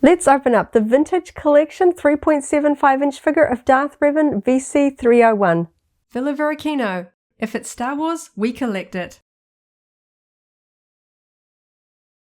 Let's open up the Vintage Collection 3.75-inch figure of Darth Revan VC301. Varykino. If it's Star Wars, we collect it.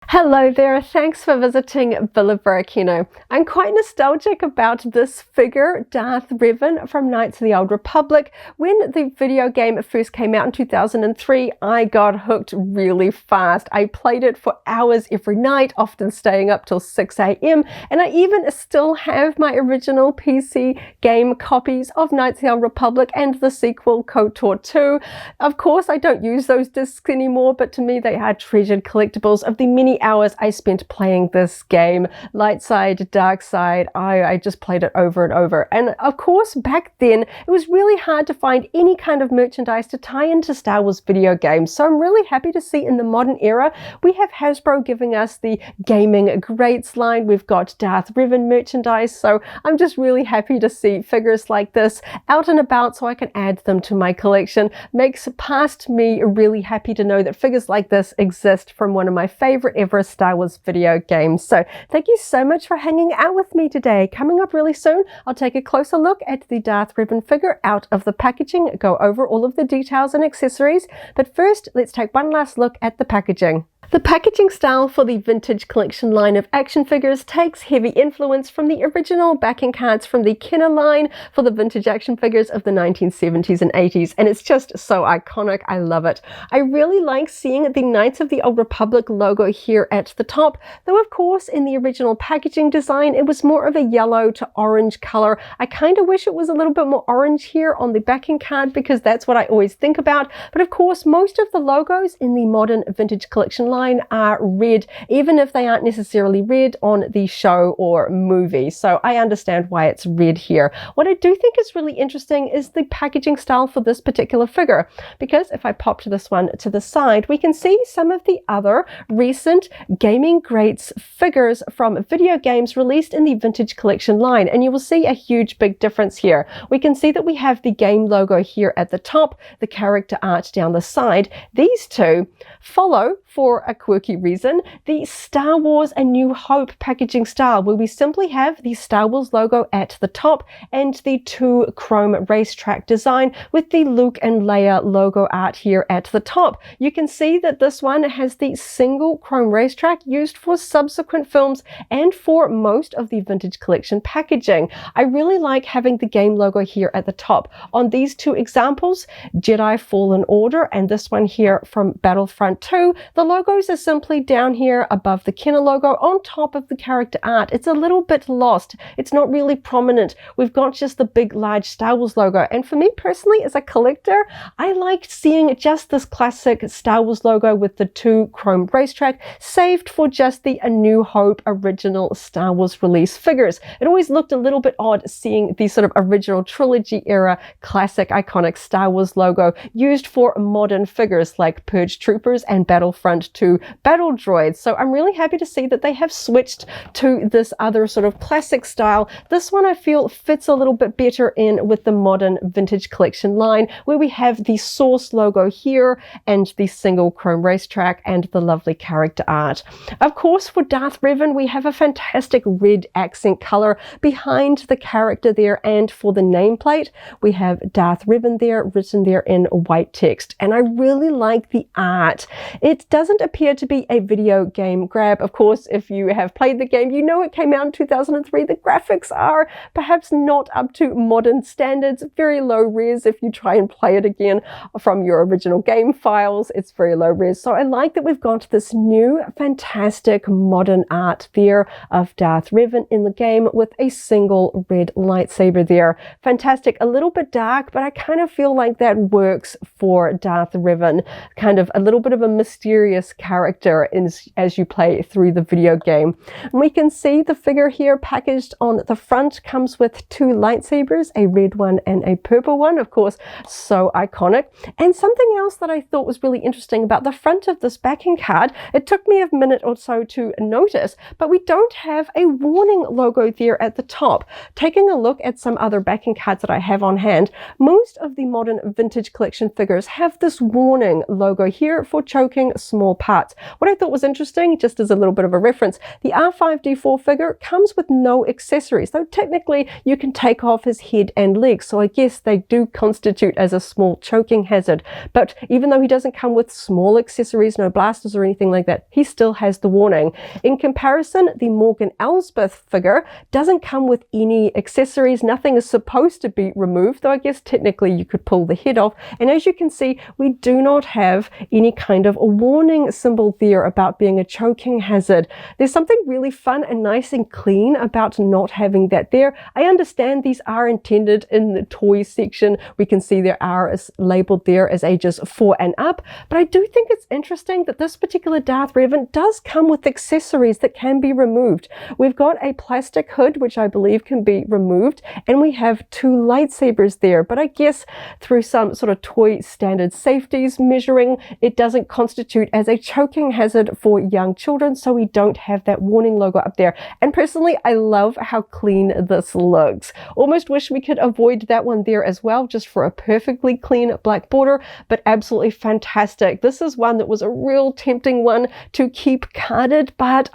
Hello there, thanks for visiting Varykino. I'm quite nostalgic about this figure, Darth Revan from Knights of the Old Republic. When the video game first came out in 2003, I got hooked really fast. I played it for hours every night, often staying up till 6 a.m. and I even still have my original PC game copies of Knights of the Old Republic and the sequel KOTOR 2. Of course, I don't use those discs anymore, but to me they are treasured collectibles of the many hours I spent playing this game. Light side, dark side, I just played it over and over. And of course, back then, it was really hard to find any kind of merchandise to tie into Star Wars video games. So I'm really happy to see in the modern era, we have Hasbro giving us the Gaming Greats line. We've got Darth Revan merchandise. So I'm just really happy to see figures like this out and about so I can add them to my collection. Makes past me really happy to know that figures like this exist from one of my favorite ever Star Wars video games. So thank you so much for hanging out with me today. Coming up really soon, I'll take a closer look at the Darth Revan figure out of the packaging, go over all of the details and accessories. But first, let's take one last look at the packaging. The packaging style for the Vintage Collection line of action figures takes heavy influence from the original backing cards from the Kenner line for the vintage action figures of the 1970s and 80s, and it's just so iconic. I love it. I really like seeing the Knights of the Old Republic logo here at the top, though of course in the original packaging design it was more of a yellow to orange color. I kind of wish it was a little bit more orange here on the backing card because that's what I always think about, but of course most of the logos in the modern Vintage Collection line are red, even if they aren't necessarily red on the show or movie. So I understand why it's red here. What I do think is really interesting is the packaging style for this particular figure, because if I pop to this one to the side, we can see some of the other recent Gaming Greats figures from video games released in the Vintage Collection line, and you will see a huge big difference here. We can see that we have the game logo here at the top, the character art down the side. These two follow, for a quirky reason, the Star Wars A New Hope packaging style, where we simply have the Star Wars logo at the top and the two chrome racetrack design with the Luke and Leia logo art here at the top. You can see that this one has the single chrome racetrack used for subsequent films and for most of the Vintage Collection packaging. I really like having the game logo here at the top. On these two examples, Jedi Fallen Order and this one here from Battlefront 2, the logos are simply down here above the Kenner logo on top of the character art. It's a little bit lost. It's not really prominent. We've got just the big, large Star Wars logo. And for me personally, as a collector, I liked seeing just this classic Star Wars logo with the two chrome racetrack saved for just the A New Hope original Star Wars release figures. It always looked a little bit odd seeing the sort of original trilogy era classic iconic Star Wars logo used for modern figures like Purge Troopers and Battlefront 2 battle droids. So I'm really happy to see that they have switched to this other sort of classic style. This one I feel fits a little bit better in with the modern Vintage Collection line, where we have the source logo here and the single chrome racetrack and the lovely character art. Of course, for Darth Revan, we have a fantastic red accent color behind the character there, and for the nameplate, we have Darth Revan there written there in white text. And I really like the art. It doesn't appear to be a video game grab. Of course, if you have played the game, you know it came out in 2003. The graphics are perhaps not up to modern standards, very low res. If you try and play it again from your original game files, it's very low res. So I like that we've got this new fantastic modern art there of Darth Revan in the game with a single red lightsaber there. Fantastic, a little bit dark, but I kind of feel like that works for Darth Revan. Kind of a little bit of a mysterious character as you play through the video game. And we can see the figure here packaged on the front comes with two lightsabers, a red one and a purple one, of course, so iconic. And something else that I thought was really interesting about the front of this backing card, it took me a minute or so to notice, but we don't have a warning logo there at the top. Taking a look at some other backing cards that I have on hand, most of the modern Vintage Collection figures have this warning logo here for choking small parts parts. What I thought was interesting, just as a little bit of a reference, the R5D4 figure comes with no accessories, though technically you can take off his head and legs, so I guess they do constitute as a small choking hazard. But even though he doesn't come with small accessories, no blasters or anything like that, he still has the warning. In comparison, the Morgan Elsbeth figure doesn't come with any accessories. Nothing is supposed to be removed, though I guess technically you could pull the head off. And as you can see, we do not have any kind of a warning symbol there about being a choking hazard. There's something really fun and nice and clean about not having that there. I understand these are intended in the toy section. We can see there are labeled there as ages 4 and up, but I do think it's interesting that this particular Darth Revan does come with accessories that can be removed. We've got a plastic hood, which I believe can be removed, and we have 2 lightsabers there, but I guess through some sort of toy standard safeties measuring, it doesn't constitute as a choking hazard for young children, so we don't have that warning logo up there. And personally, I love how clean this looks. Almost wish we could avoid that one there as well, just for a perfectly clean black border, but absolutely fantastic. This is one that was a real tempting one to keep carded, but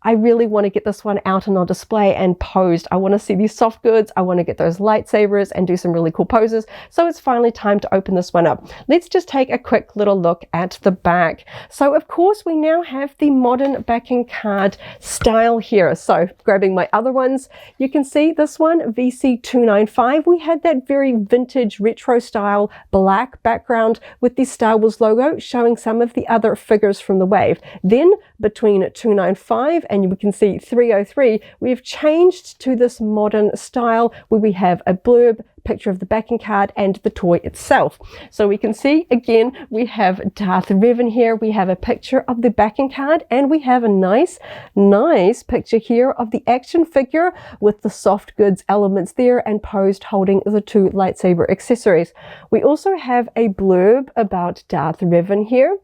I really want to get this one out and on display and posed. I want to see these soft goods. I want to get those lightsabers and do some really cool poses. So it's finally time to open this one up. Let's just take a quick little look at the back. So of course we now have the modern backing card style here. So grabbing my other ones, you can see this one, VC301 3.75. We had that very vintage retro style black background with the Star Wars logo showing some of the other figures from the wave. Then between 295 and we can see 303, we've changed to this modern style where we have a blurb, picture of the backing card and the toy itself. So we can see again, we have Darth Revan here, we have a picture of the backing card, and we have a nice picture here of the action figure with the soft goods elements there and posed holding the 2 lightsaber accessories. We also have a blurb about Darth Revan here.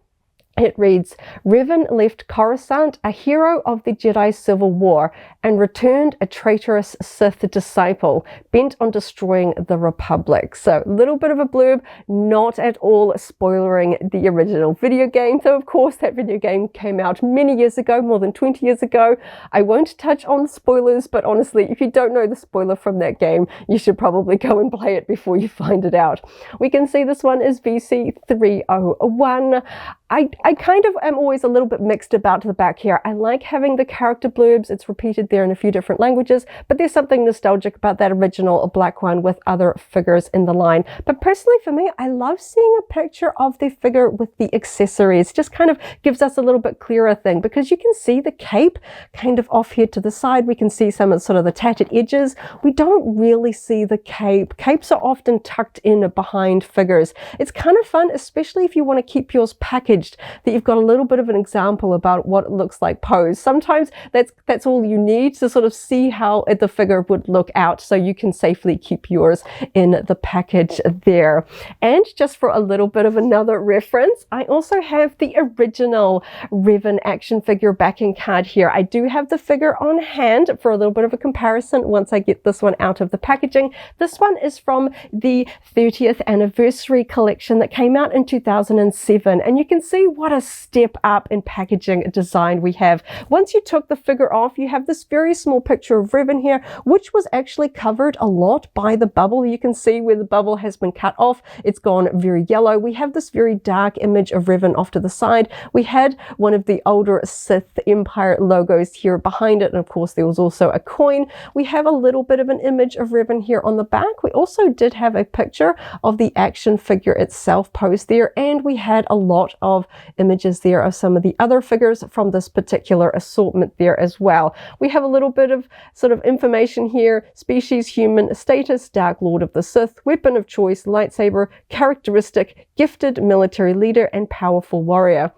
It reads, Revan left Coruscant a hero of the Jedi Civil War and returned a traitorous Sith disciple bent on destroying the Republic. So a little bit of a blurb, not at all spoilering the original video game, though of course that video game came out many years ago, more than 20 years ago. I won't touch on spoilers, but honestly, if you don't know the spoiler from that game, you should probably go and play it before you find it out. We can see this one is VC301. I kind of am always a little bit mixed about the back here. I like having the character blurbs. It's repeated there in a few different languages, but there's something nostalgic about that original black one with other figures in the line. But personally for me, I love seeing a picture of the figure with the accessories. Just kind of gives us a little bit clearer thing, because you can see the cape kind of off here to the side. We can see some of sort of the tattered edges. We don't really see the cape. Capes are often tucked in behind figures. It's kind of fun, especially if you want to keep yours packaged, that you've got a little bit of an example about what it looks like posed. Sometimes that's all you need to sort of see how the figure would look out, so you can safely keep yours in the package there. And just for a little bit of another reference, I also have the original Revan action figure backing card here. I do have the figure on hand for a little bit of a comparison once I get this one out of the packaging. This one is from the 30th Anniversary Collection that came out in 2007, and you can see what a step up in packaging design we have. Once you took the figure off, you have this very small picture of Revan here, which was actually covered a lot by the bubble. You can see where the bubble has been cut off. It's gone very yellow. We have this very dark image of Revan off to the side. We had one of the older Sith Empire logos here behind it, and of course there was also a coin. We have a little bit of an image of Revan here on the back. We also did have a picture of the action figure itself posed there, and we had a lot of images there of some of the other figures from this particular assortment there as well. We have a little bit of sort of information here: species human, status Dark Lord of the Sith, weapon of choice lightsaber, characteristic gifted military leader and powerful warrior.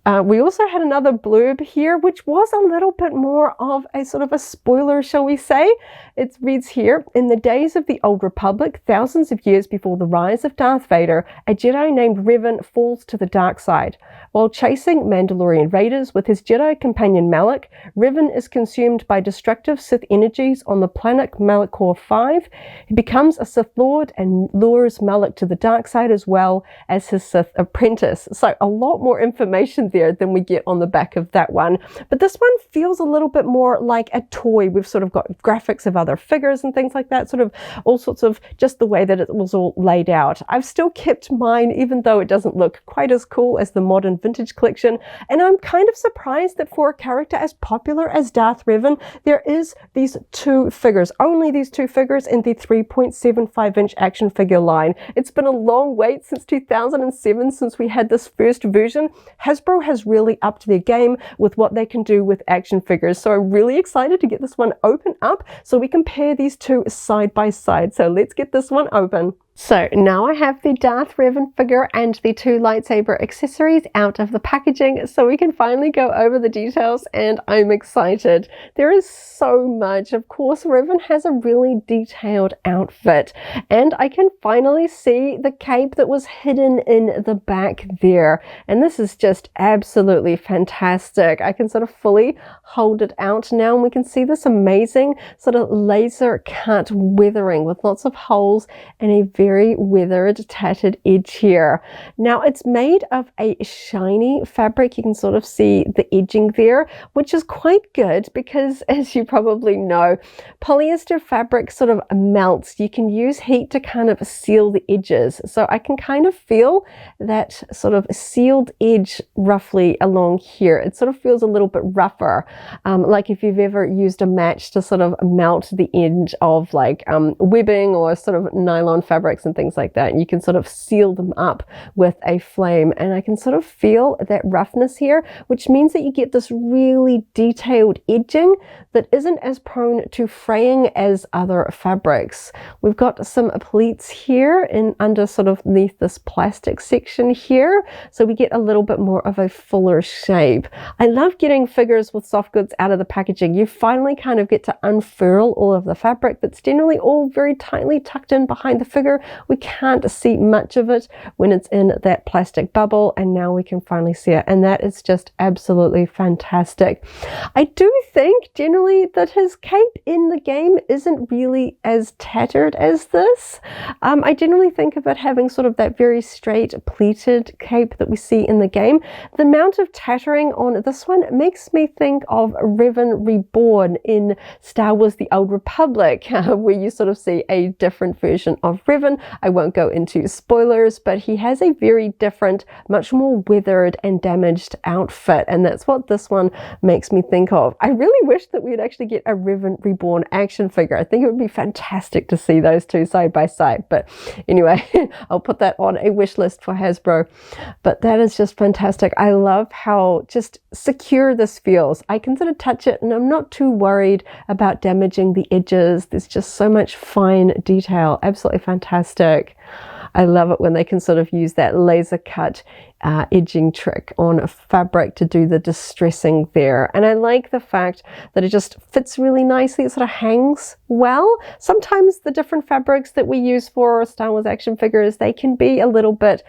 We also had another blurb here, which was a little bit more of a sort of a spoiler, shall we say. It reads here, in the days of the Old Republic, thousands of years before the rise of Darth Vader, a Jedi named Revan falls to the dark side. While chasing Mandalorian raiders with his Jedi companion Malak, Revan is consumed by destructive Sith energies on the planet Malachor 5. He becomes a Sith Lord and lures Malak to the dark side as well as his Sith apprentice. So a lot more information there than we get on the back of that one. But this one feels a little bit more like a toy. We've sort of got graphics of other figures and things like that, sort of all sorts of just the way that it was all laid out. I've still kept mine, even though it doesn't look quite as cool as the modern vintage collection. And I'm kind of surprised that for a character as popular as Darth Revan, there is these two figures, only these two figures in the 3.75-inch action figure line. It's been a long wait since 2007 since we had this first version. Hasbro has really upped their game with what they can do with action figures. So I'm really excited to get this one open up so we compare these two side by side. So let's get this one open. So now I have the Darth Revan figure and the two lightsaber accessories out of the packaging, so we can finally go over the details, and I'm excited. There is so much. Of course, Revan has a really detailed outfit, and I can finally see the cape that was hidden in the back there. And this is just absolutely fantastic. I can sort of fully hold it out now, and we can see this amazing sort of laser cut weathering with lots of holes and a very weathered, tattered edge here. Now it's made of a shiny fabric. You can sort of see the edging there, which is quite good because, as you probably know, polyester fabric sort of melts. You can use heat to kind of seal the edges. So I can kind of feel that sort of sealed edge roughly along here. It sort of feels a little bit rougher, like if you've ever used a match to sort of melt the edge of like webbing or sort of nylon fabrics and things like that. And you can sort of seal them up with a flame, and I can sort of feel that roughness here, which means that you get this really detailed edging that isn't as prone to fraying as other fabrics. We've got some pleats here and under sort of beneath this plastic section here, so we get a little bit more of a fuller shape. I love getting figures with soft goods out of the packaging. You finally kind of get to unfurl all of the fabric that's generally all very tightly tucked in behind the figure. We can't see much of it when it's in that plastic bubble, and now we can finally see it, and that is just absolutely fantastic. I do think generally that his cape in the game isn't really as tattered as this. I generally think of it having sort of that very straight pleated cape that we see in the game. The amount of tattering on this one makes me think of Revan Reborn in Star Wars The Old Republic, where you sort of see a different version of Revan. I won't go into spoilers, but he has a very different, much more weathered and damaged outfit, and that's what this one makes me think of. I really wish that we would actually get a Revan Reborn action figure. I think it would be fantastic to see those two side by side, but anyway, I'll put that on a wish list for Hasbro. But that is just fantastic. I love how just secure this feels. I can sort of touch it and I'm not too worried about damaging the edges. There's just so much fine detail. Absolutely fantastic. I love it when they can sort of use that laser cut edging trick on fabric to do the distressing there. And I like the fact that it just fits really nicely. It sort of hangs well. Sometimes the different fabrics that we use for Star Wars action figures, they can be a little bit,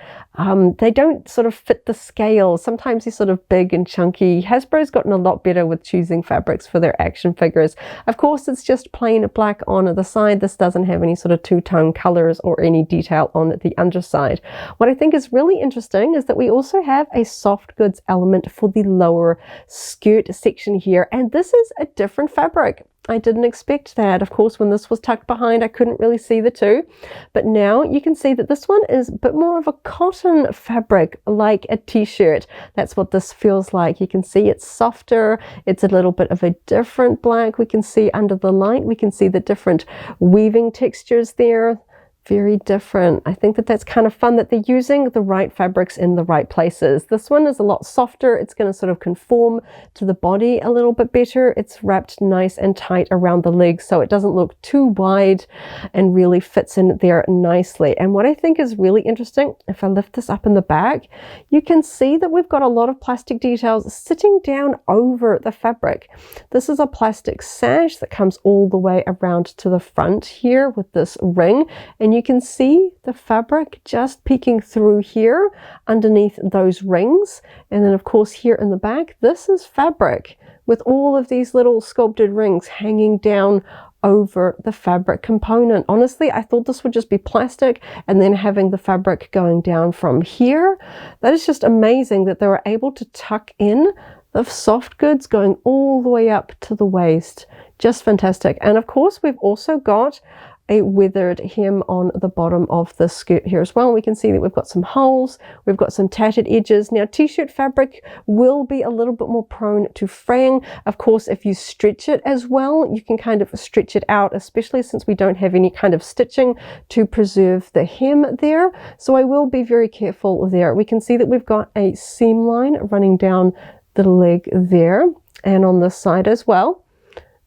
they don't sort of fit the scale. Sometimes they're sort of big and chunky. Hasbro's gotten a lot better with choosing fabrics for their action figures. Of course, it's just plain black on the side. This doesn't have any sort of two-tone colors or any detail on the underside. What I think is really interesting is that we also have a soft goods element for the lower skirt section here, and this is a different fabric. I didn't expect that. Of course, when this was tucked behind, I couldn't really see the two, but now you can see that this one is a bit more of a cotton fabric, like a t-shirt. That's what this feels like. You can see it's softer. It's a little bit of a different black. We can see under the light, we can see the different weaving textures there. very different. I think that that's kind of fun that they're using the right fabrics in the right places. This one is a lot softer. It's going to sort of conform to the body a little bit better. It's wrapped nice and tight around the legs so it doesn't look too wide and really fits in there nicely. And what I think is really interesting, if I lift this up in the back, you can see that we've got a lot of plastic details sitting down over the fabric. This is a plastic sash that comes all the way around to the front here with this ring, and you can see the fabric just peeking through here underneath those rings. And then of course here in the back, this is fabric with all of these little sculpted rings hanging down over the fabric component. Honestly, I thought this would just be plastic and then having the fabric going down from here. That is just amazing that they were able to tuck in the soft goods going all the way up to the waist. Just fantastic. And of course, we've also got a weathered hem on the bottom of the skirt here as well. We can see that we've got some holes, we've got some tattered edges. Now t-shirt fabric will be a little bit more prone to fraying. Of course, if you stretch it as well, you can kind of stretch it out, especially since we don't have any kind of stitching to preserve the hem there. So I will be very careful there. We can see that we've got a seam line running down the leg there and on this side as well.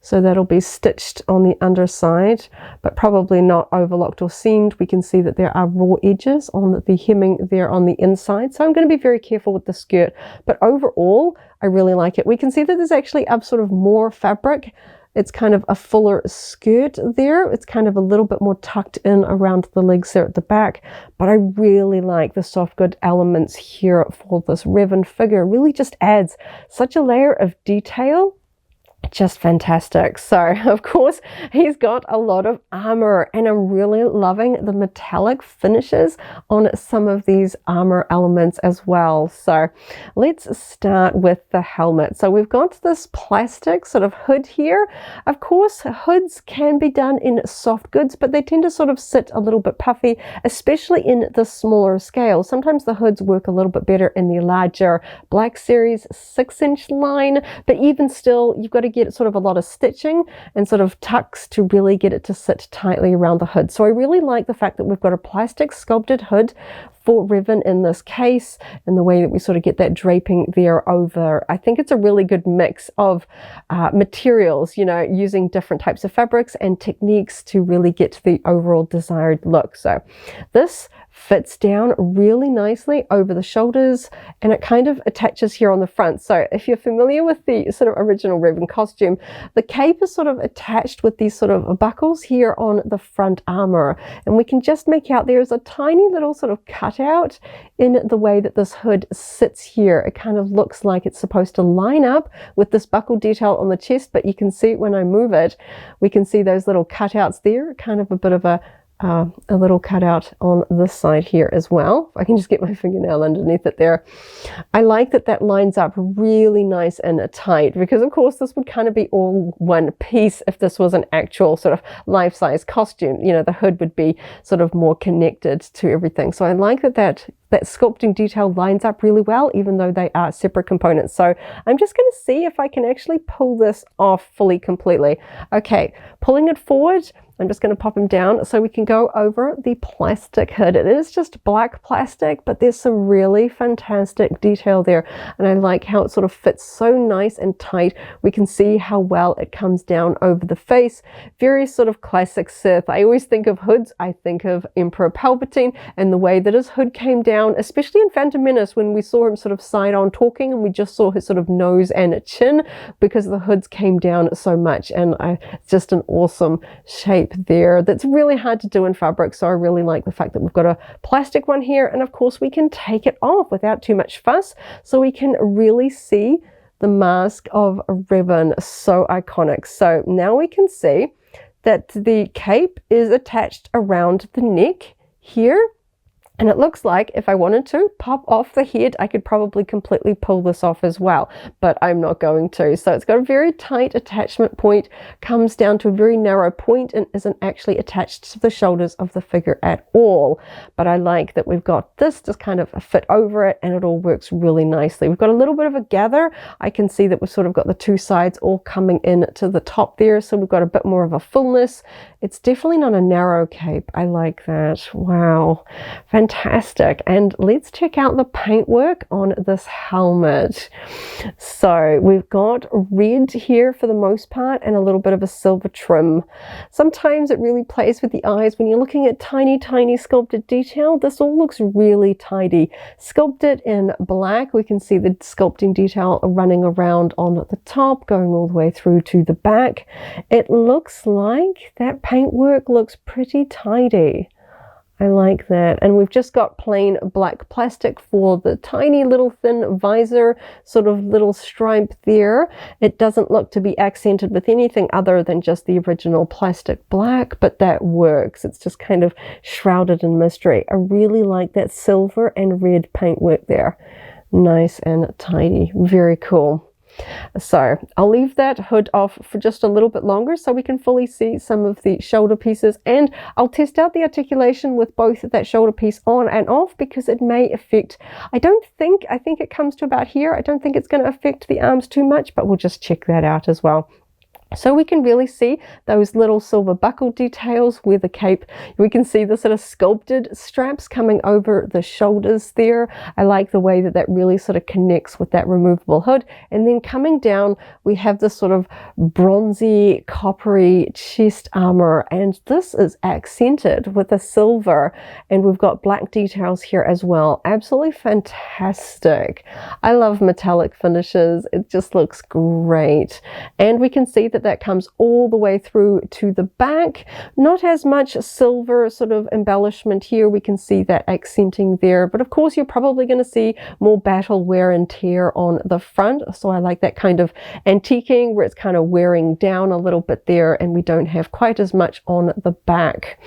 So that'll be stitched on the underside, but probably not overlocked or seamed. We can see that there are raw edges on the hemming there on the inside. So I'm going to be very careful with the skirt, but overall, I really like it. We can see that there's actually up sort of more fabric. It's kind of a fuller skirt there. It's kind of a little bit more tucked in around the legs there at the back, but I really like the soft good elements here for this Revan figure. It really just adds such a layer of detail. Just fantastic. So of course he's got a lot of armor, and I'm really loving the metallic finishes on some of these armor elements as well. So let's start with the helmet. So we've got this plastic sort of hood here. Of course, hoods can be done in soft goods, but they tend to sort of sit a little bit puffy, especially in the smaller scale. Sometimes the hoods work a little bit better in the larger Black Series 6-inch line, but even still, you've got to get sort of a lot of stitching and sort of tucks to really get it to sit tightly around the hood. So I really like the fact that we've got a plastic sculpted hood for Revan in this case, and the way that we sort of get that draping there over. I think it's a really good mix of materials, you know, using different types of fabrics and techniques to really get to the overall desired look. So this fits down really nicely over the shoulders, and it kind of attaches here on the front. So if you're familiar with the sort of original Revan costume, the cape is sort of attached with these sort of buckles here on the front armor, and we can just make out there's a tiny little sort of cutout in the way that this hood sits here. It kind of looks like it's supposed to line up with this buckle detail on the chest, but you can see when I move it, we can see those little cutouts there, kind of a bit of a little cutout on this side here as well. If I can just get my fingernail underneath it there. I like that that lines up really nice and tight, because of course this would kind of be all one piece if this was an actual sort of life-size costume. You know, the hood would be sort of more connected to everything. So I like that that sculpting detail lines up really well, even though they are separate components. So I'm just going to see if I can actually pull this off fully completely. Okay, pulling it forward, I'm just going to pop him down so we can go over the plastic hood. It is just black plastic, but there's some really fantastic detail there. And I like how it sort of fits so nice and tight. We can see how well it comes down over the face. Very sort of classic Sith. I always think of hoods. I think of Emperor Palpatine and the way that his hood came down, especially in Phantom Menace when we saw him sort of side on talking and we just saw his sort of nose and chin because the hoods came down so much. And it's just an awesome shape there that's really hard to do in fabric. So I really like the fact that we've got a plastic one here, and of course we can take it off without too much fuss, so we can really see the mask of Revan. So iconic. So now we can see that the cape is attached around the neck here. And it looks like if I wanted to pop off the head, I could probably completely pull this off as well, but I'm not going to. So it's got a very tight attachment point, comes down to a very narrow point and isn't actually attached to the shoulders of the figure at all. But I like that we've got this just kind of fit over it, and it all works really nicely. We've got a little bit of a gather. I can see that we've sort of got the two sides all coming in to the top there, so we've got a bit more of a fullness. It's definitely not a narrow cape. I like that. Wow. Fantastic. And let's check out the paintwork on this helmet. So we've got red here for the most part and a little bit of a silver trim. Sometimes it really plays with the eyes when you're looking at tiny, tiny sculpted detail. This all looks really tidy. Sculpted in black, we can see the sculpting detail running around on the top, going all the way through to the back. It looks like that paintwork looks pretty tidy. I like that. And we've just got plain black plastic for the tiny little thin visor, sort of little stripe there. It doesn't look to be accented with anything other than just the original plastic black, but that works. It's just kind of shrouded in mystery. I really like that silver and red paintwork there. Nice and tidy. Very cool. So I'll leave that hood off for just a little bit longer so we can fully see some of the shoulder pieces, and I'll test out the articulation with both that shoulder piece on and off, because it may affect, I think it comes to about here. I don't think it's going to affect the arms too much, but we'll just check that out as well. So we can really see those little silver buckle details where the cape, we can see the sort of sculpted straps coming over the shoulders there. I like the way that that really sort of connects with that removable hood. And then coming down, we have this sort of bronzy, coppery chest armor, and this is accented with a silver, and we've got black details here as well. Absolutely fantastic. I love metallic finishes. It just looks great. And we can see that comes all the way through to the back. Not as much silver sort of embellishment here. We can see that accenting there, but of course you're probably going to see more battle wear and tear on the front. So I like that kind of antiquing where it's kind of wearing down a little bit there, and we don't have quite as much on the back.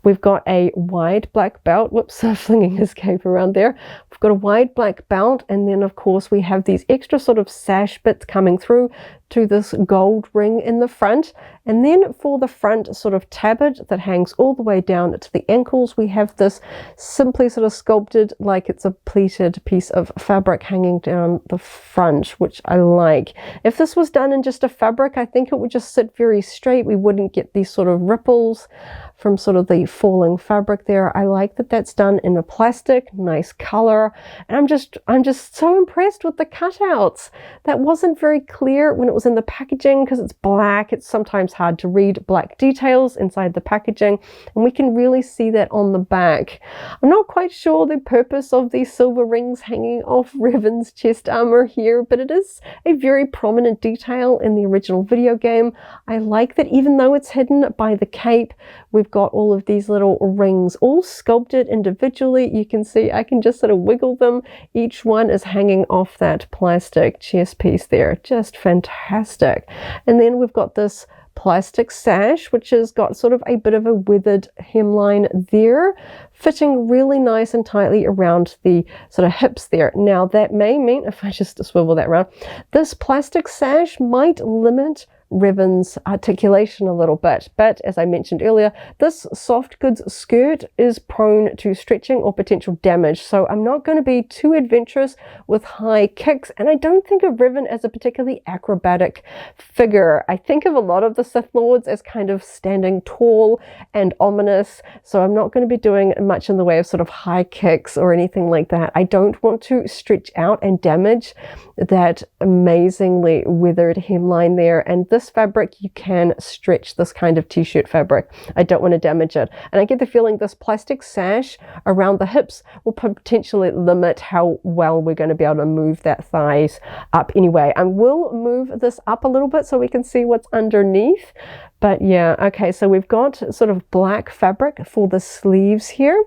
We've got a wide black belt. Whoops, flinging his cape around there. We've got a wide black belt, and then of course we have these extra sort of sash bits coming through to this gold ring in the front. And then for the front sort of tabard that hangs all the way down to the ankles, we have this simply sort of sculpted like it's a pleated piece of fabric hanging down the front, which I like. If this was done in just a fabric, I think it would just sit very straight. We wouldn't get these sort of ripples from sort of the falling fabric there. I like that that's done in a plastic, nice color. And I'm just so impressed with the cutouts. That wasn't very clear when it was in the packaging because it's black. It's sometimes hard to read black details inside the packaging, and we can really see that on the back. I'm not quite sure the purpose of these silver rings hanging off Revan's chest armor here, but it is a very prominent detail in the original video game. I like that even though it's hidden by the cape, we've got all of these little rings all sculpted individually. You can see I can just sort of wiggle them. Each one is hanging off that plastic chest piece there. Just fantastic. And then we've got this plastic sash, which has got sort of a bit of a weathered hemline there, fitting really nice and tightly around the sort of hips there. Now that may mean, if I just swivel that around, this plastic sash might limit Revan's articulation a little bit, but as I mentioned earlier, this soft goods skirt is prone to stretching or potential damage, so I'm not going to be too adventurous with high kicks, and I don't think of Revan as a particularly acrobatic figure. I think of a lot of the Sith Lords as kind of standing tall and ominous, so I'm not going to be doing much in the way of sort of high kicks or anything like that. I don't want to stretch out and damage that amazingly weathered hemline there, and this fabric, you can stretch this kind of t-shirt fabric. I don't want to damage it. And I get the feeling this plastic sash around the hips will potentially limit how well we're going to be able to move that thighs up anyway. I will move this up a little bit so we can see what's underneath. But yeah, okay, so we've got sort of black fabric for the sleeves here,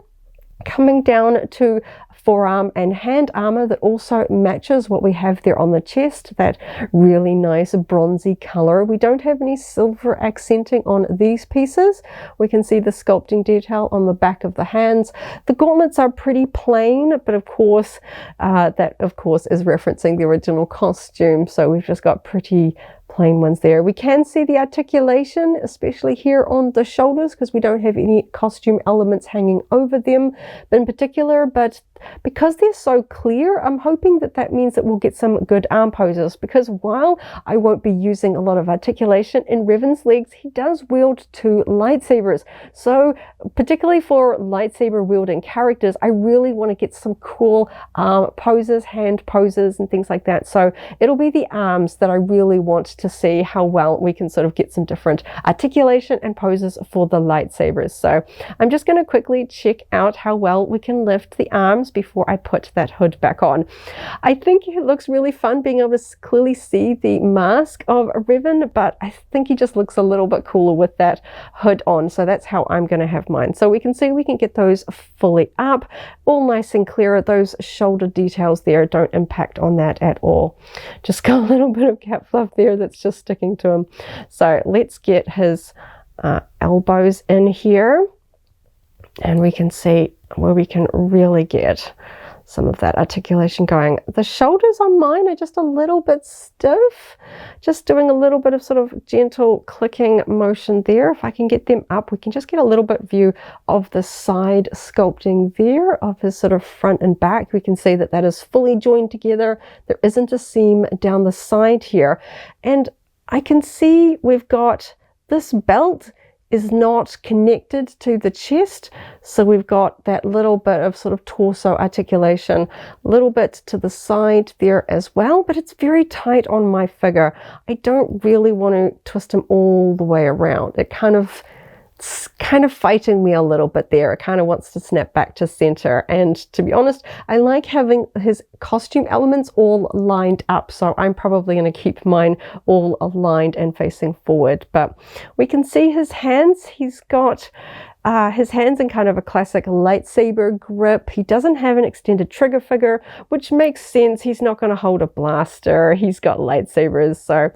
coming down to forearm and hand armor that also matches what we have there on the chest, that really nice bronzy color. We don't have any silver accenting on these pieces. We can see the sculpting detail on the back of the hands. The gauntlets are pretty plain, but of course that of course is referencing the original costume, so we've just got pretty plain ones there. We can see the articulation, especially here on the shoulders, because we don't have any costume elements hanging over them in particular, but because they're so clear, I'm hoping that that means that we'll get some good arm poses, because while I won't be using a lot of articulation in Revan's legs, he does wield 2 lightsabers. So particularly for lightsaber wielding characters, I really want to get some cool arm poses, hand poses and things like that. So it'll be the arms that I really want to see how well we can sort of get some different articulation and poses for the lightsabers. So I'm just going to quickly check out how well we can lift the arms before I put that hood back on. I think it looks really fun being able to clearly see the mask of Revan, but I think he just looks a little bit cooler with that hood on. So that's how I'm going to have mine. So we can see we can get those fully up, all nice and clear. Those shoulder details there don't impact on that at all. Just got a little bit of cap fluff there that's just sticking to him. So let's get his elbows in here, and we can see where we can really get some of that articulation going. The shoulders on mine are just a little bit stiff, just doing a little bit of sort of gentle clicking motion there. If I can get them up, we can just get a little bit view of the side sculpting there of his sort of front and back. We can see that that is fully joined together. There isn't a seam down the side here, and I can see we've got this belt is not connected to the chest, so we've got that little bit of sort of torso articulation, a little bit to the side there as well, but it's very tight on my figure. I don't really want to twist him all the way around. It's kind of fighting me a little bit there. It kind of wants to snap back to center, and to be honest, I like having his costume elements all lined up, so I'm probably going to keep mine all aligned and facing forward. But we can see his hands. He's got his hands in kind of a classic lightsaber grip. He doesn't have an extended trigger figure, which makes sense. He's not going to hold a blaster. He's got lightsabers, so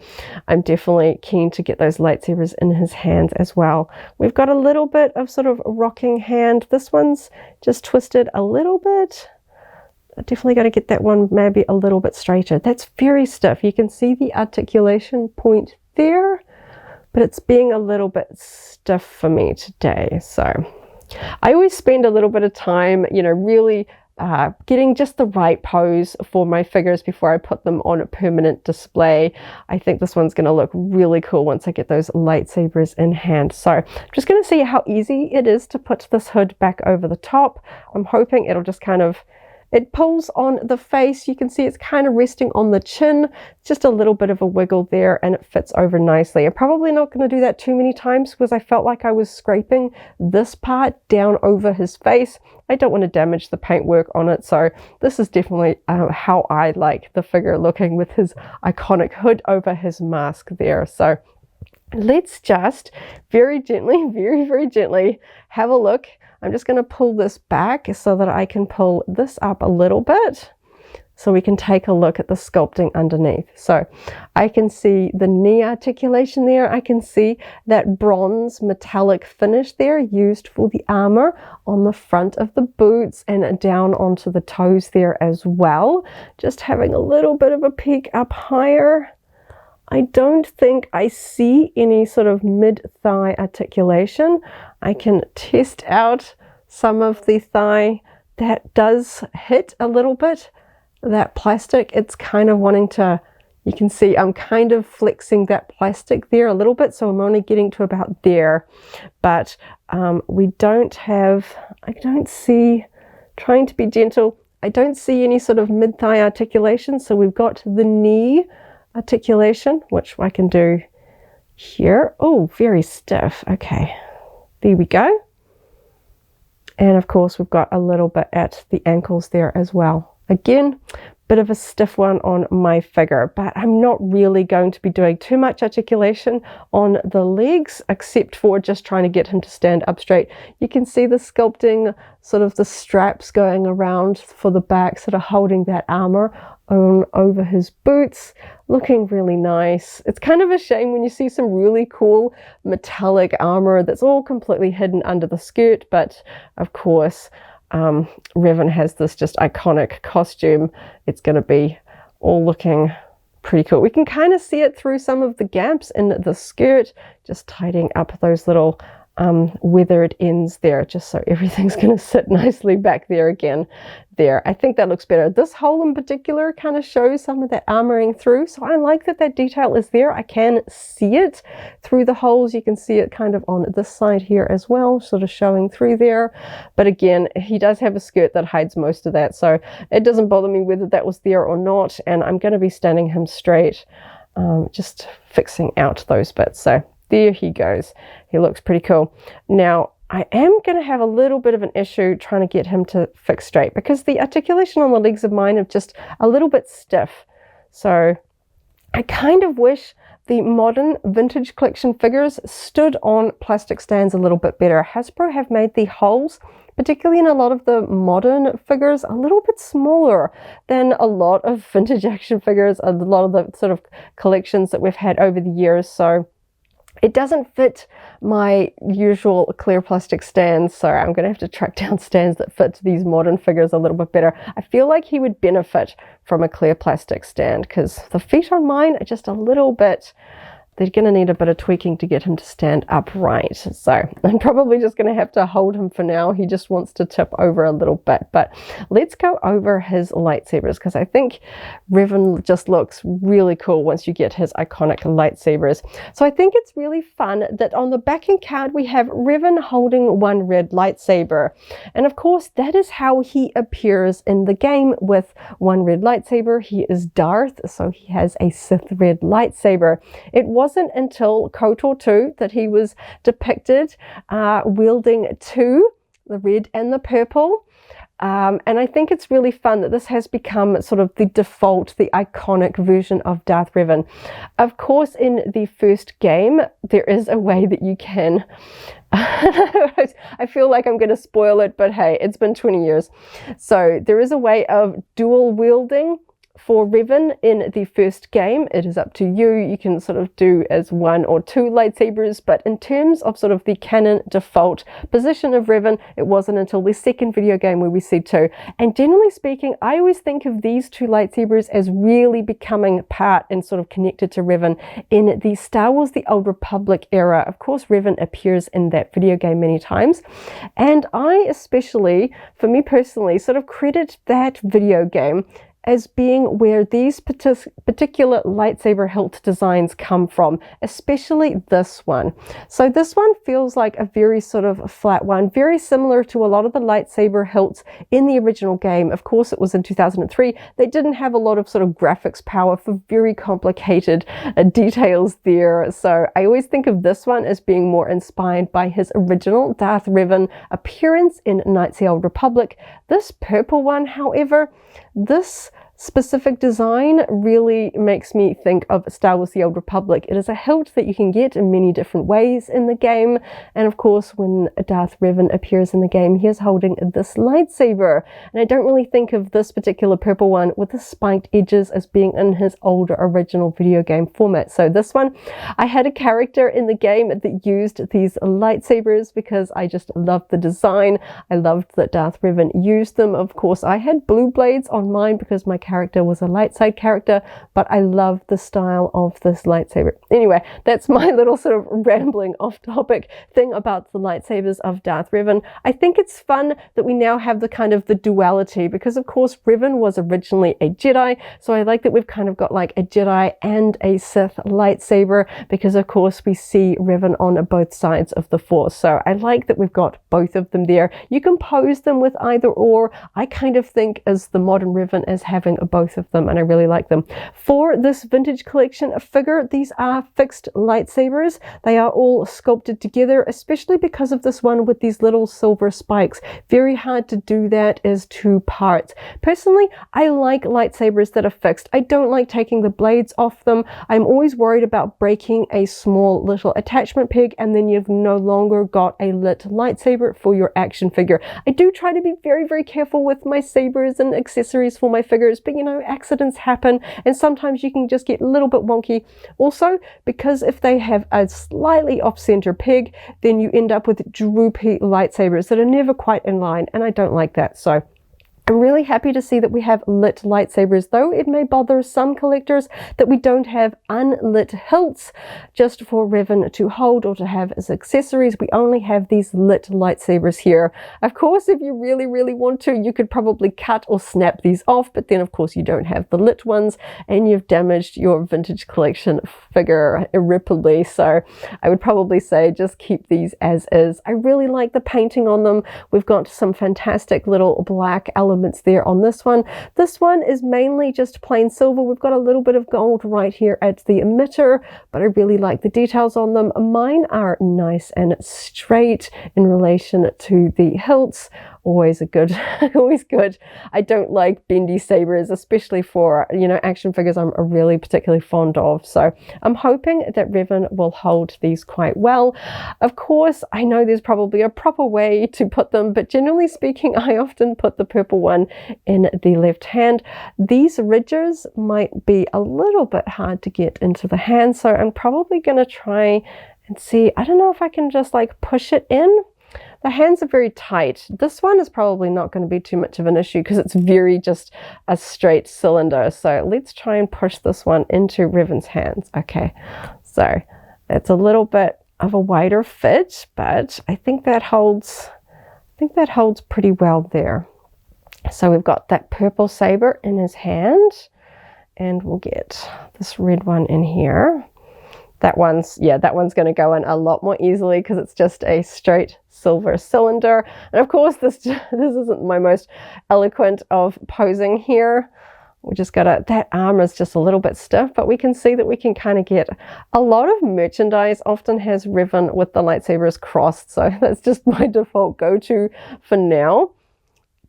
I'm definitely keen to get those lightsabers in his hands as well. We've got a little bit of sort of rocking hand. This one's just twisted a little bit. I definitely got to get that one maybe a little bit straighter. That's very stiff. You can see the articulation point there, but it's being a little bit stiff for me today. So I always spend a little bit of time, really getting just the right pose for my figures before I put them on a permanent display. I think this one's going to look really cool once I get those lightsabers in hand. So I'm just going to see how easy it is to put this hood back over the top. I'm hoping it'll just it pulls on the face. You can see it's kind of resting on the chin. Just a little bit of a wiggle there, and it fits over nicely. I'm probably not going to do that too many times because I felt like I was scraping this part down over his face. I don't want to damage the paintwork on it, so this is definitely how I like the figure looking, with his iconic hood over his mask there. So let's just very gently, very, very gently have a look. I'm just going to pull this back so that I can pull this up a little bit so we can take a look at the sculpting underneath. So I can see the knee articulation there. I can see that bronze metallic finish there used for the armor on the front of the boots and down onto the toes there as well. Just having a little bit of a peek up higher. I don't think I see any sort of mid-thigh articulation. I can test out some of the thigh. That does hit a little bit. That plastic, it's kind of wanting to, you can see I'm kind of flexing that plastic there a little bit, so I'm only getting to about there. But we don't have, I don't see, trying to be gentle, I don't see any sort of mid-thigh articulation. So we've got the knee articulation, which I can do here. Oh, very stiff. Okay, there we go. And of course we've got a little bit at the ankles there as well. Again, bit of a stiff one on my figure, but I'm not really going to be doing too much articulation on the legs, except for just trying to get him to stand up straight. You can see the sculpting, sort of the straps going around for the back, sort of holding that armor on over his boots, looking really nice. It's kind of a shame when you see some really cool metallic armor that's all completely hidden under the skirt, but of course Revan has this just iconic costume. It's going to be all looking pretty cool. We can kind of see it through some of the gaps in the skirt, just tidying up those little weathered ends there, just so everything's going to sit nicely back there again. There, I think that looks better. This hole in particular kind of shows some of that armoring through, so I like that that detail is there. I can see it through the holes. You can see it kind of on this side here as well, sort of showing through there. But again, he does have a skirt that hides most of that, so it doesn't bother me whether that was there or not, and I'm going to be standing him straight, just fixing out those bits. So there he goes. He looks pretty cool. Now, I am going to have a little bit of an issue trying to get him to fix straight, because the articulation on the legs of mine are just a little bit stiff. So I kind of wish the modern vintage collection figures stood on plastic stands a little bit better. Hasbro have made the holes, particularly in a lot of the modern figures, a little bit smaller than a lot of vintage action figures, a lot of the sort of collections that we've had over the years. So it doesn't fit my usual clear plastic stands, so I'm going to have to track down stands that fit these modern figures a little bit better. I feel like he would benefit from a clear plastic stand, because the feet on mine are just a little bit, they're going to need a bit of tweaking to get him to stand upright. So I'm probably just going to have to hold him for now. He just wants to tip over a little bit. But let's go over his lightsabers, because I think Revan just looks really cool once you get his iconic lightsabers. So I think it's really fun that on the backing card we have Revan holding one red lightsaber. And of course that is how he appears in the game, with one red lightsaber. He is Darth, so he has a Sith red lightsaber. It wasn't until KOTOR 2 that he was depicted wielding two, the red and the purple. And I think it's really fun that this has become sort of the default, the iconic version of Darth Revan. Of course, in the first game, there is a way that you can... I feel like I'm going to spoil it, but hey, it's been 20 years. So there is a way of dual wielding for Revan in the first game. It is up to you. You can sort of do as one or two lightsabers, but in terms of sort of the canon default position of Revan, it wasn't until the second video game where we see two. And generally speaking, I always think of these two lightsabers as really becoming part and sort of connected to Revan in the Star Wars The Old Republic era. Of course, Revan appears in that video game many times, and I especially, for me personally, sort of credit that video game as being where these particular lightsaber hilt designs come from, especially this one. So this one feels like a very sort of flat one, very similar to a lot of the lightsaber hilts in the original game. Of course, it was in 2003. They didn't have a lot of sort of graphics power for very complicated details there. So I always think of this one as being more inspired by his original Darth Revan appearance in Knights of the Old Republic. This purple one, however, this specific design really makes me think of Star Wars The Old Republic. It is a hilt that you can get in many different ways in the game, and of course when Darth Revan appears in the game, he is holding this lightsaber, and I don't really think of this particular purple one with the spiked edges as being in his older original video game format. So this one, I had a character in the game that used these lightsabers because I just loved the design. I loved that Darth Revan used them. Of course, I had blue blades on mine because my character was a light side character, but I love the style of this lightsaber. Anyway, that's my little sort of rambling off topic thing about the lightsabers of Darth Revan. I think it's fun that we now have the kind of the duality, because of course Revan was originally a Jedi, so I like that we've kind of got like a Jedi and a Sith lightsaber, because of course we see Revan on both sides of the Force. So I like that we've got both of them there. You can pose them with either or. I kind of think as the modern Revan as having holding both of them, and I really like them. For this vintage collection figure, these are fixed lightsabers. They are all sculpted together, especially because of this one with these little silver spikes. Very hard to do that as two parts. Personally, I like lightsabers that are fixed. I don't like taking the blades off them. I'm always worried about breaking a small little attachment peg, and then you've no longer got a lit lightsaber for your action figure. I do try to be very, very careful with my sabers and accessories for my figures, but you know, accidents happen, and sometimes you can just get a little bit wonky. Also, because if they have a slightly off-center peg, then you end up with droopy lightsabers that are never quite in line, and I don't like that. So I'm really happy to see that we have lit lightsabers, though it may bother some collectors that we don't have unlit hilts just for Revan to hold or to have as accessories. We only have these lit lightsabers here. Of course, if you really, really want to, you could probably cut or snap these off, but then of course you don't have the lit ones, and you've damaged your vintage collection figure irreparably. So I would probably say just keep these as is. I really like the painting on them. We've got some fantastic little black elements there on this one. This one is mainly just plain silver. We've got a little bit of gold right here at the emitter, but I really like the details on them. Mine are nice and straight in relation to the hilts. Always a good, always good. I don't like bendy sabers, especially for, you know, action figures I'm really particularly fond of. So I'm hoping that Revan will hold these quite well. Of course, I know there's probably a proper way to put them, but generally speaking, I often put the purple one in the left hand. These ridges might be a little bit hard to get into the hand, so I'm probably going to try and see. I don't know if I can just like push it in. The hands are very tight. This one is probably not going to be too much of an issue because it's very just a straight cylinder. So let's try and push this one into Revan's hands. Okay, so it's a little bit of a wider fit, but I think that holds pretty well there. So we've got that purple saber in his hand, and we'll get this red one in here. That one's going to go in a lot more easily because it's just a straight silver cylinder. And of course, this isn't my most eloquent of posing here. We just gotta, that arm is just a little bit stiff, but we can see that we can kind of get a lot of merchandise often has Revan with the lightsabers crossed. So that's just my default go-to for now.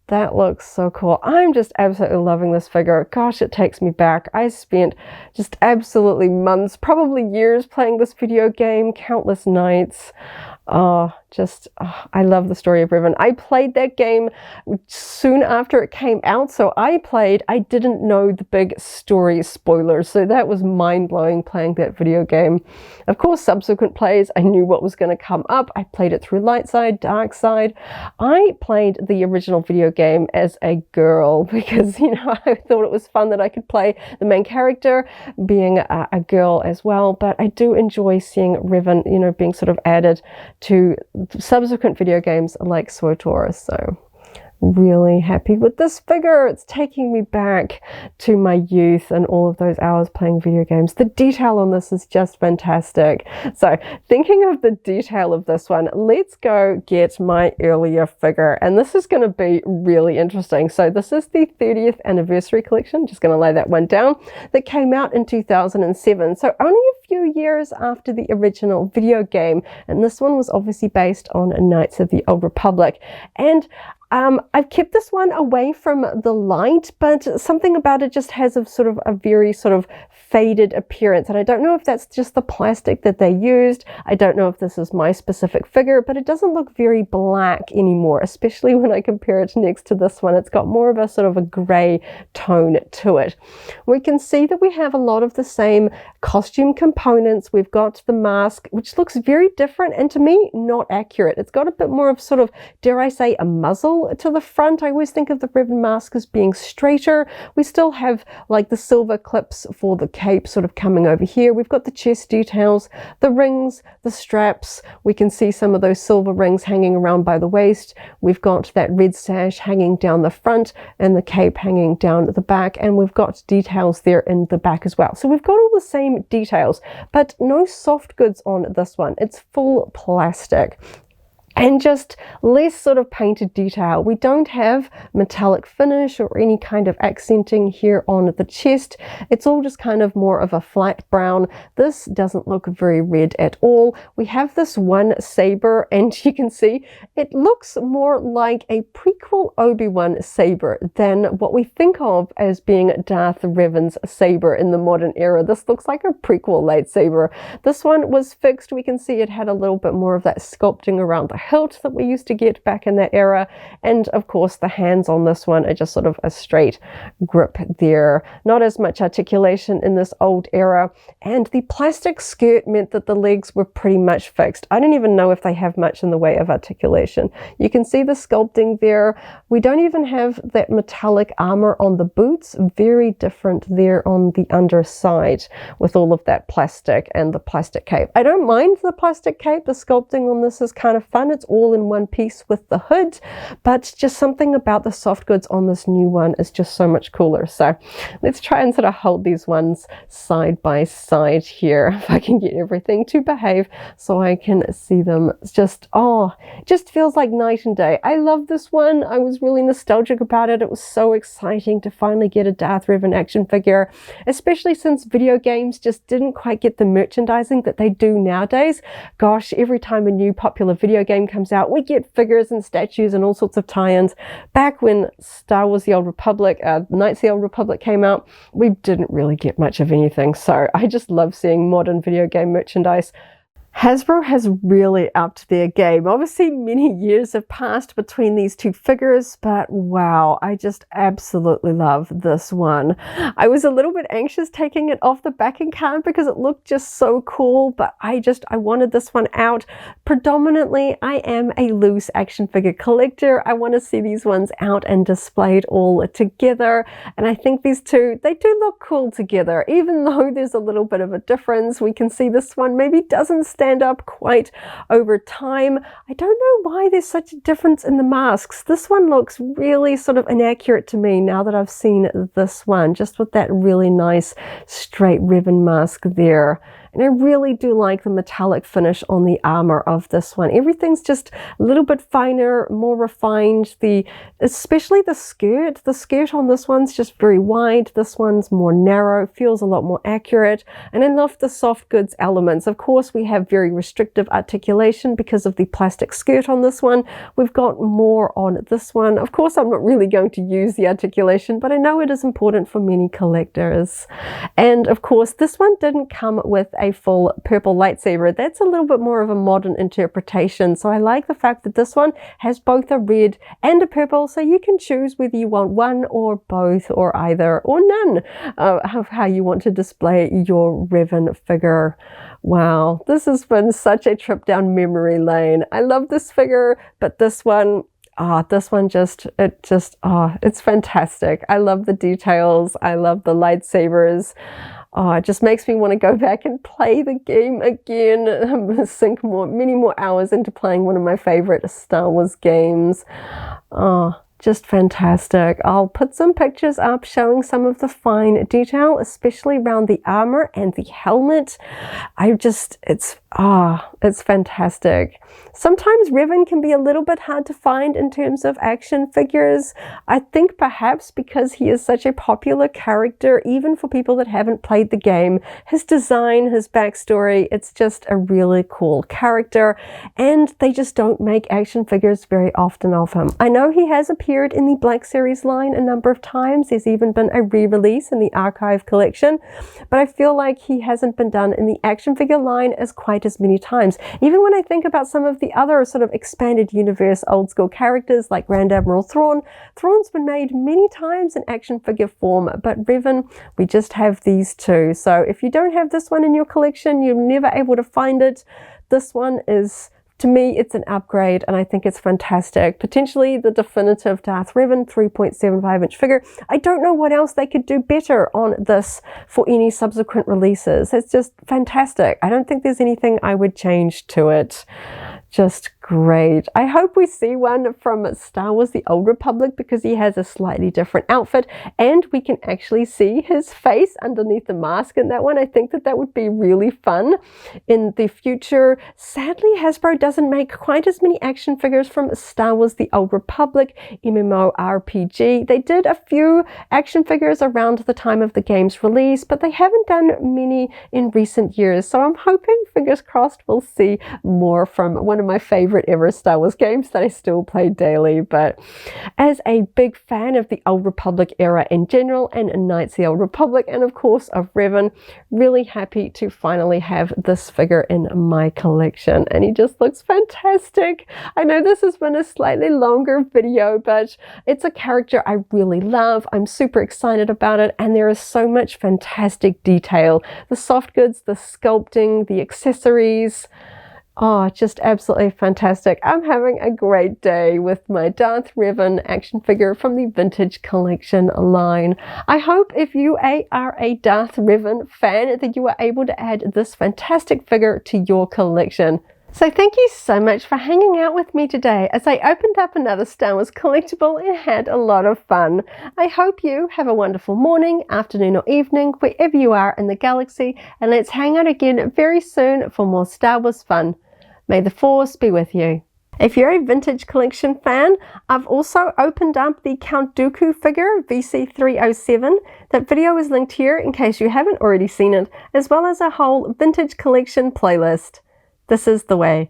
That looks so cool. I'm just absolutely loving this figure. Gosh, it takes me back. I spent just absolutely months, probably years playing this video game, countless nights. I love the story of Revan. I played that game soon after it came out, so I didn't know the big story spoilers, so that was mind-blowing playing that video game. Of course, subsequent plays, I knew what was going to come up. I played it through light side, dark side. I played the original video game as a girl because, you know, I thought it was fun that I could play the main character being a girl as well, but I do enjoy seeing Revan, you know, being sort of added to subsequent video games like SWTOR. So really happy with this figure. It's taking me back to my youth and all of those hours playing video games. The detail on this is just fantastic. So thinking of the detail of this one, let's go get my earlier figure, and this is going to be really interesting. So this is the 30th Anniversary Collection, just going to lay that one down, that came out in 2007, so only a few years after the original video game, and this one was obviously based on Knights of the Old Republic. And I've kept this one away from the light, but something about it just has a very faded appearance, and I don't know if that's just the plastic that they used. I don't know if this is my specific figure, but it doesn't look very black anymore, especially when I compare it next to this one. It's got more of a gray tone to it. We can see that we have a lot of the same costume components. We've got the mask, which looks very different, and to me, not accurate. It's got a bit more of dare I say, a muzzle to the front. I always think of the Revan mask as being straighter. We still have like the silver clips for the cape coming over here. We've got the chest details, the rings, the straps. We can see some of those silver rings hanging around by the waist. We've got that red sash hanging down the front and the cape hanging down the back, and we've got details there in the back as well. So we've got all the same details, but no soft goods on this one. It's full plastic. and just less sort of painted detail. We don't have metallic finish or any kind of accenting here on the chest. It's all just kind of more of a flat brown. This doesn't look very red at all. We have this one saber, and you can see it looks more like a prequel Obi-Wan saber than what we think of as being Darth Revan's saber in the modern era. This looks like a prequel lightsaber. This one was fixed. We can see it had a little bit more of that sculpting around the hilt that we used to get back in that era, and of course the hands on this one are just sort of a straight grip there. Not as much articulation in this old era, and the plastic skirt meant that the legs were pretty much fixed. I don't even know if they have much in the way of articulation. You can see the sculpting there. We don't even have that metallic armor on the boots. Very different there on the underside with all of that plastic and the plastic cape. I don't mind the plastic cape. The sculpting on this is kind of fun. It's all in one piece with the hood, but just something about the soft goods on this new one is just so much cooler. So let's try and sort of hold these ones side by side here, if I can get everything to behave so I can see them. It's just, oh, it just feels like night and day. I love this one. I was really nostalgic about it. It was so exciting to finally get a Darth Revan action figure, especially since video games just didn't quite get the merchandising that they do nowadays. Gosh, every time a new popular video game comes out, we get figures and statues and all sorts of tie-ins. Back when Star Wars The Old Republic, Knights of the Old Republic came out, we didn't really get much of anything. So I just love seeing modern video game merchandise. Hasbro has really upped their game. Obviously, many years have passed between these two figures, but wow, I just absolutely love this one. I was a little bit anxious taking it off the backing card because it looked just so cool, but I wanted this one out. Predominantly, I am a loose action figure collector. I want to see these ones out and displayed all together, and I think these two, they do look cool together. Even though there's a little bit of a difference, we can see this one maybe doesn't stand up quite over time. I don't know why there's such a difference in the masks. This one looks really sort of inaccurate to me now that I've seen this one, just with that really nice straight Revan mask there. And I really do like the metallic finish on the armor of this one. Everything's just a little bit finer, more refined. Especially the skirt. The skirt on this one's just very wide. This one's more narrow, feels a lot more accurate. And I love the soft goods elements. Of course, we have very restrictive articulation because of the plastic skirt on this one. We've got more on this one. Of course, I'm not really going to use the articulation, but I know it is important for many collectors. And of course, this one didn't come with a full purple lightsaber. That's a little bit more of a modern interpretation. So I like the fact that this one has both a red and a purple, so you can choose whether you want one or both or either or none of how you want to display your Revan figure. Wow, this has been such a trip down memory lane. I love this figure, but this one, it's fantastic. I love the details. I love the lightsabers. It just makes me want to go back and play the game again, sink many more hours into playing one of my favorite Star Wars games. Just fantastic. I'll put some pictures up showing some of the fine detail, especially around the armor and the helmet. It's fantastic. Sometimes Revan can be a little bit hard to find in terms of action figures. I think perhaps because he is such a popular character, even for people that haven't played the game, his design, his backstory, it's just a really cool character, and they just don't make action figures very often of him. I know he has appeared in the Black Series line a number of times. There's even been a re-release in the Archive collection, but I feel like he hasn't been done in the action figure line as quite as many times. Even when I think about some of the other sort of expanded universe old school characters like Grand Admiral Thrawn, Thrawn's been made many times in action figure form, but Revan, we just have these two. So if you don't have this one in your collection, you're never able to find it. This one is, to me, it's an upgrade, and I think it's fantastic. Potentially the definitive Darth Revan 3.75-inch figure. I don't know what else they could do better on this for any subsequent releases. It's just fantastic. I don't think there's anything I would change to it. Just great. I hope we see one from Star Wars The Old Republic because he has a slightly different outfit and we can actually see his face underneath the mask in that one. I think that would be really fun in the future. Sadly, Hasbro doesn't make quite as many action figures from Star Wars The Old Republic MMORPG. They did a few action figures around the time of the game's release, but they haven't done many in recent years. So I'm hoping, fingers crossed, we'll see more from one of my favorite ever Star Wars games that I still play daily. But as a big fan of the Old Republic era in general and Knights of the Old Republic and of course of Revan, really happy to finally have this figure in my collection, and he just looks fantastic. I know this has been a slightly longer video, but it's a character I really love. I'm super excited about it, and there is so much fantastic detail. The soft goods, the sculpting, the accessories. Oh, just absolutely fantastic. I'm having a great day with my Darth Revan action figure from the Vintage Collection line. I hope if you are a Darth Revan fan that you are able to add this fantastic figure to your collection. So thank you so much for hanging out with me today as I opened up another Star Wars collectible and had a lot of fun. I hope you have a wonderful morning, afternoon or evening, wherever you are in the galaxy, and let's hang out again very soon for more Star Wars fun. May the Force be with you. If you're a Vintage Collection fan, I've also opened up the Count Dooku figure VC301. That video is linked here in case you haven't already seen it, as well as a whole Vintage Collection playlist. This is the way.